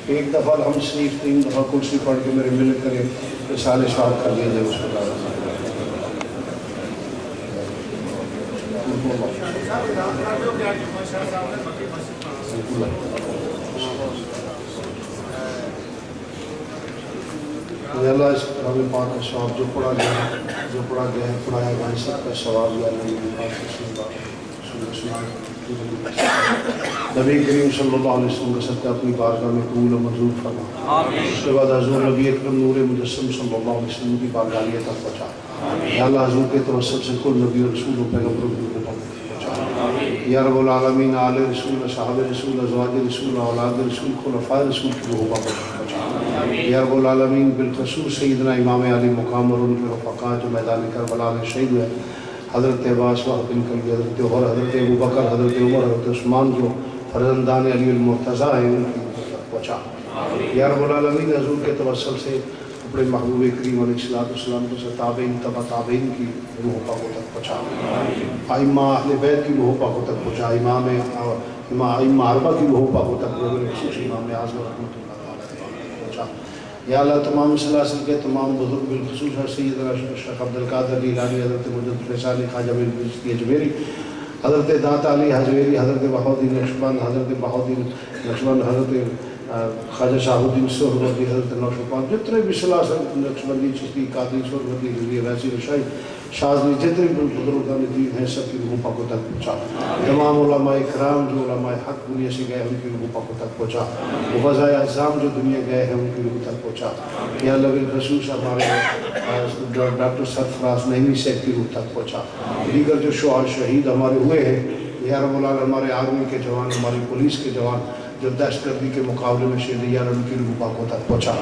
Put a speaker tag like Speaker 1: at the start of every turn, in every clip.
Speaker 1: ایک دفعہ ہم شریف 3 دفعہ کرسی پڑھ کے میرے مل کرے رسالہ شاد کر دیا جائے اس کو اللہ اس کلام پاک کا ثواب جو پڑھا گیا ہے پڑھایا گیا سب کا ثواب یا نبی کریم صلی اللہ علیہ وسلم کا صدقہ اپنی بارگاہ میں قبول و منظور فرما۔ اس کے بعد حضور نبی اکرم نور مجسم صلی اللہ علیہ وسلم کی بارگاہیت تک پہنچا۔ یا اللہ حضور کے توسط سے کل نبی و رسول و پیغمبروں کی پہنچا۔ یا رب العالمین آل رسول صحاب رسول ازواج رسول اولاد رسول خلفاء رسول کی روح پر پہنچا۔ یا رب العالمین بالخصوص سیدنا امام علی مقام اور ان کے رفقاء جو میدان کربلا میں شہید ہوئے، حضرت عباس وحب بن کلبی، حضرت عمر، حضرت ابوبکر، حضرت عمر، حضرت عثمان جو فرزندان علی المرتضیٰ ہیں ان کی پہنچا۔ یا رب العالمین حضور کے توسل سے اپنے محبوب کریم علیہ السلام کو تابعین تبع تابعین کی روح پاکوں تک پہنچا، ائمہ اہل بیت کی روح پاکوں تک پہنچا، ائمہ اربعہ کی روح پاکوں تک خصوص امام اعظم رحمۃ اللہ تعالیٰ پہنچا۔ یا اللہ تمام سلاسل کے تمام بزرگ بالخصوص سیدنا شیخ عبد القادر جیلانی، حضرت مجدد فیصانی، خواجہ میرزا اجمیری، حضرت داتا علی حجویری، حضرت بہاؤالدین نقشبند، حضرت بہاؤالدین نقشبند، حضرت خواجہ شہاب الدین سہروردی، حضرت نوشپال، جتنے بھی سلاسل نقشبندی چشتی قادری سہروردی رضوی ویسی رشائی شاذلی جتنے بھی بزرگان دین ہیں سب کی روح پاکوں تک پہنچا۔ تمام علماء کرام جو علماء حق دنیا سے گئے ان کی روح پاکوں تک پہنچا، وفضائے اعظام جو دنیا گئے ہیں ان کی روح تک پہنچا۔ یا اللہ بالخصوص ہمارے ڈاکٹر سرفراز نعیمی صاحب کی روح تک پہنچا، دیگر جو شہید ہمارے ہوئے ہیں یا رب العالمین ہمارے آرمی کے جوان، ہماری پولیس کے جوان جو دہشت گردی کے مقابلے میں شہید یا اللہ ان کی روح پاکوں تک پہنچا۔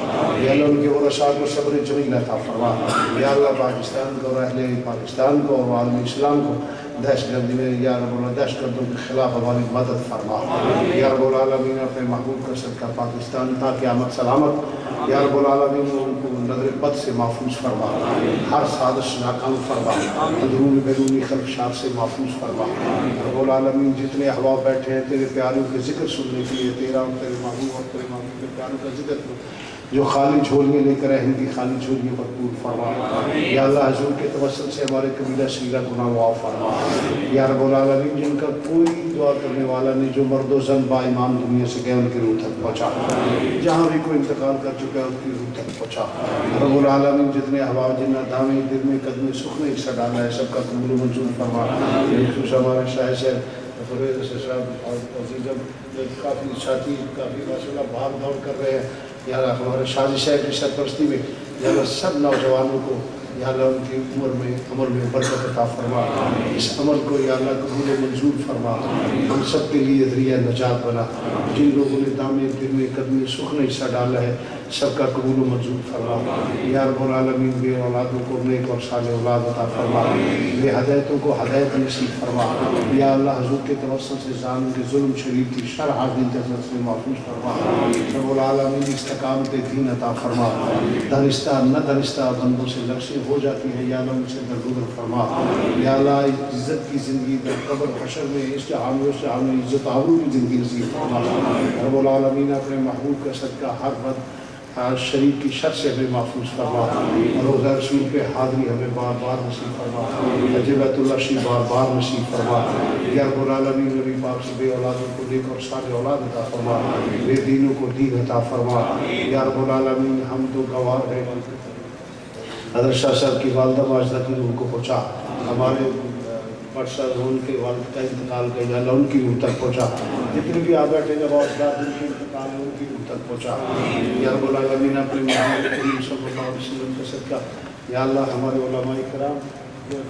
Speaker 1: یا اللہ ان کے ورثاء کو صبر جمیل عطا فرما۔ یا اللہ پاکستان کو اور اہل پاکستان کو اور عالم اسلام کو دہشت گردی میں یا رب العالمین دہشت گردوں کے خلاف ہماری مدد فرما۔ یا رب العالمین اپنے محبوب کا صدقہ پاکستان تا قیامت سلامت یا رب العالمین ان کو نظر بد سے محفوظ فرما، ہر سازش ناکام فرما، اندرونی بیرونی خلفشات سے محفوظ فرما۔ رب العالمین جتنے احباب بیٹھے ہیں تیرے پیاروں کے ذکر سننے کے لیے، تیرا اور تیرے محبوب اور تیرے محبوب کے پیاروں کا ذکر کرو، جو خالی جھولیاں لے کر ان کی خالی جھولیاں بھرپور فرما۔ یا اللہ حضور کے توسل سے ہمارے قبیلہ صغیرہ گناہ معاف فرما۔ یا رب العالمین جن کا کوئی دعا کرنے والا نہیں، جو مرد و زن با ایمان دنیا سے گئے ان کی روح تک پہنچا، جہاں بھی کوئی انتقال کر چکا ہے ان کی روح تک پہنچا۔ رب العالمین جتنے احباب جنہ دامیں دل میں قدم سکھ میں حصہ ڈالا ہے سب کا قبول و منظور فرما۔ خصوص ہمارے شاہ صاحب فروز صاحب اور عزیزم کافی ساتھی کافی ماشاء اللہ بھاگ دوڑ کر رہے ہیں، یا اللہ ہمارے شاذ صاحب کی سرپرستی میں یا اللہ سب نوجوانوں کو یا اللہ ان کی عمر میں برکت عطا فرما، اس عمل کو یا اللہ قبول و منظور فرما، ہم سب کے لیے ذریعہ نجات بنا۔ جن لوگوں نے دامے دل میں قدم سکھ میں حصہ ڈالا ہے سب کا قبول و منظور فرما۔ یا رب العالمین بے اولادوں کو نیک اور صالح اولاد عطا فرما، بے ہدایتوں کو ہدایت نصیب فرما۔ یا اللہ حضور کے توسل سے ظالم کے ظلم شریف کی شر حاضر جزت سے محفوظ فرما۔ رب العالمین استقامت دین عطا فرما، دانستہ نہ دانستہ بندوں سے لغزش ہو جاتی ہے یا اللہ ان سے درگزر فرما۔ یا اللہ عزت کی زندگی در قبر حشر میں اس جہان میں اس جہان میں عزت آبرو کی زندگی نصیب فرما۔ رب العالمین اپنے محبوب کا صدقہ ہر بد شریف کی شر سے ہمیں محفوظ فرما، روزہ رسول پہ حاضری ہمیں بار بار نصیب فرما، حج بیت اللہ شریف بار بار نصیب فرما۔ یا رب العالمین نبی پاک سے بے اولادوں کو نیک اور صالح اولاد عطا فرما، بے دینوں کو دین عطا فرما۔ یا رب العالمین ہم تو گوار ہیں حضرت شاہ صاحب کی والدہ ماجدہ کی روح کو پہنچا، ہمارے پرسر ان کے والد کا انتقال کا یا اللہ ان کی روح تک پہنچا، جتنے بھی آ بیٹھے جب اولاد ان کے انتقال ہے ان کی روح تک پہنچا۔ یا رب العالمین اپنے محمد کریم صلی اللہ علیہ وسلم کا صدقہ یا اللہ ہمارے علماء کرام جو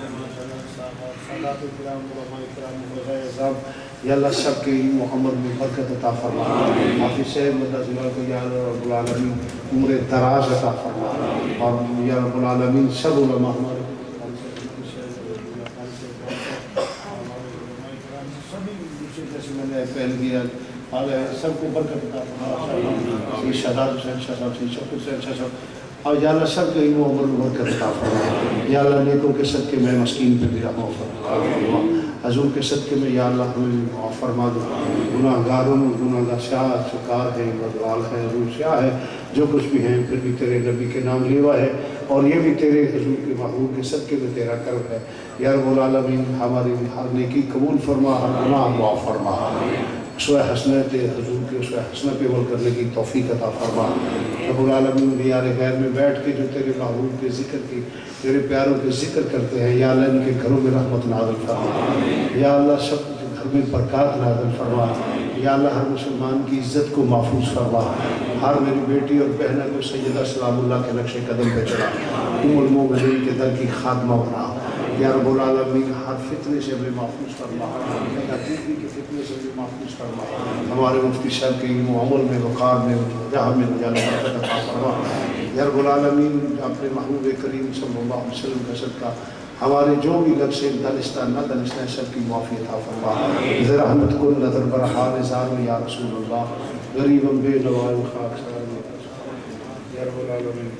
Speaker 1: سادات کرام علماء کرام وغیرہ اعظام یا اللہ سب کے علم محمد میں برکت عطا فرما، حافظ صاحب مدد اللہ کو یا رب العالمین عمر دراز عطا فرما، اور یا رب العالمین سب علماء ہمارے جیسے میں نے پہل کیا سب کو برکت عطا فرما، شہزاد حسین شاہ صاحب سے شفیع حسین شاہ صاحب اور یا اللہ سب کے علم و عمر میں برکت عطا فرما۔ یا اللہ نیکوں کے صدقے میں مسکین پہ بھی رحم و فرما۔ حضور کے صدقے میں یا اللہ ہمیں بھی معاف فرما دو. گناہ گاروں میں گناہ گار سیاہ شکار ہے، بدوال ہے، حضور سیاہ ہے، جو کچھ بھی ہیں پھر بھی تیرے نبی کے نام لیوا ہے، اور یہ بھی تیرے حضور کے محبوب کے صدقے میں تیرا کرم ہے. یا رب العالمین ہماری ہر نیکی قبول فرما، ہر گناہ معاف فرما. اسوہ حسنہ حضور کے اسوہ حسنہ پہ عمل کرنے کی توفیق عطا فرما. رب العالمین دیار غیر میں بیٹھ کے جو تیرے محبوب کے ذکر کی، تیرے پیاروں کے ذکر کرتے ہیں، یا اللہ ان کے گھروں میں رحمت نازل فرما. یا اللہ سب کے گھر میں برکات نازل فرما. یا اللہ ہر مسلمان کی عزت کو محفوظ فرما. ہر میری بیٹی اور بہنوں کو سیدہ سلام اللہ کے نقش قدم پہ چڑھا، ام المومنین کے در کی خادمہ بنا. یا رب العالمین ہر فتنے سے ہمیں محفوظ فرما، عقیدے کے فتنے سے ہمیں محفوظ فرما. ہمارے مفتی صاحب کے علم و عمل میں، وقار میں، جہاں میں برکت عطا فرما. یا رب العالمین اپنے محبوب کریم صلی اللہ علیہ وسلم کا صدقہ ہمارے جو بھی لفظ دلستہ نہ دلستہ سب کی معافی عطا فرما. رحمت کو نظر برحال زار یا رسول اللہ، غریبم بے نوائے خاک سار. یا رب العالمین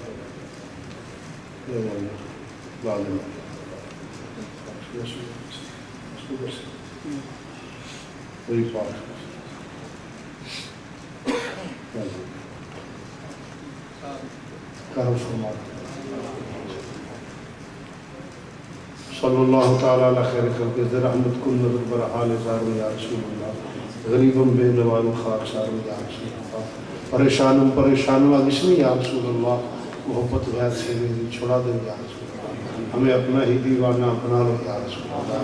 Speaker 1: کرم فرما. صلی اللہ تعالیٰ علیہ خیر خلق رحمت کن نظر برحال زار یا رسول اللہ، غریبم بے نوال خاک سار یا رسول اللہ. پریشانم پریشانم اگشنی یا رسول اللہ، محبت غیر سے میری چھڑا دے یا رسول اللہ. ہمیں اپنا ہی دیوانہ بنا لو یا رسول اللہ.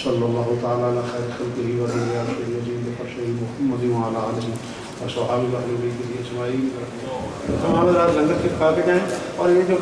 Speaker 1: صلی اللہ تعالیٰ علیہ خیر خلق ہی وزیار شہید فرشہی محمد وعلا علیہ وصحابہ اہل بیت اجمعین. ہمارے رات لنگر کے کھا کے جائیں. اور یہ جو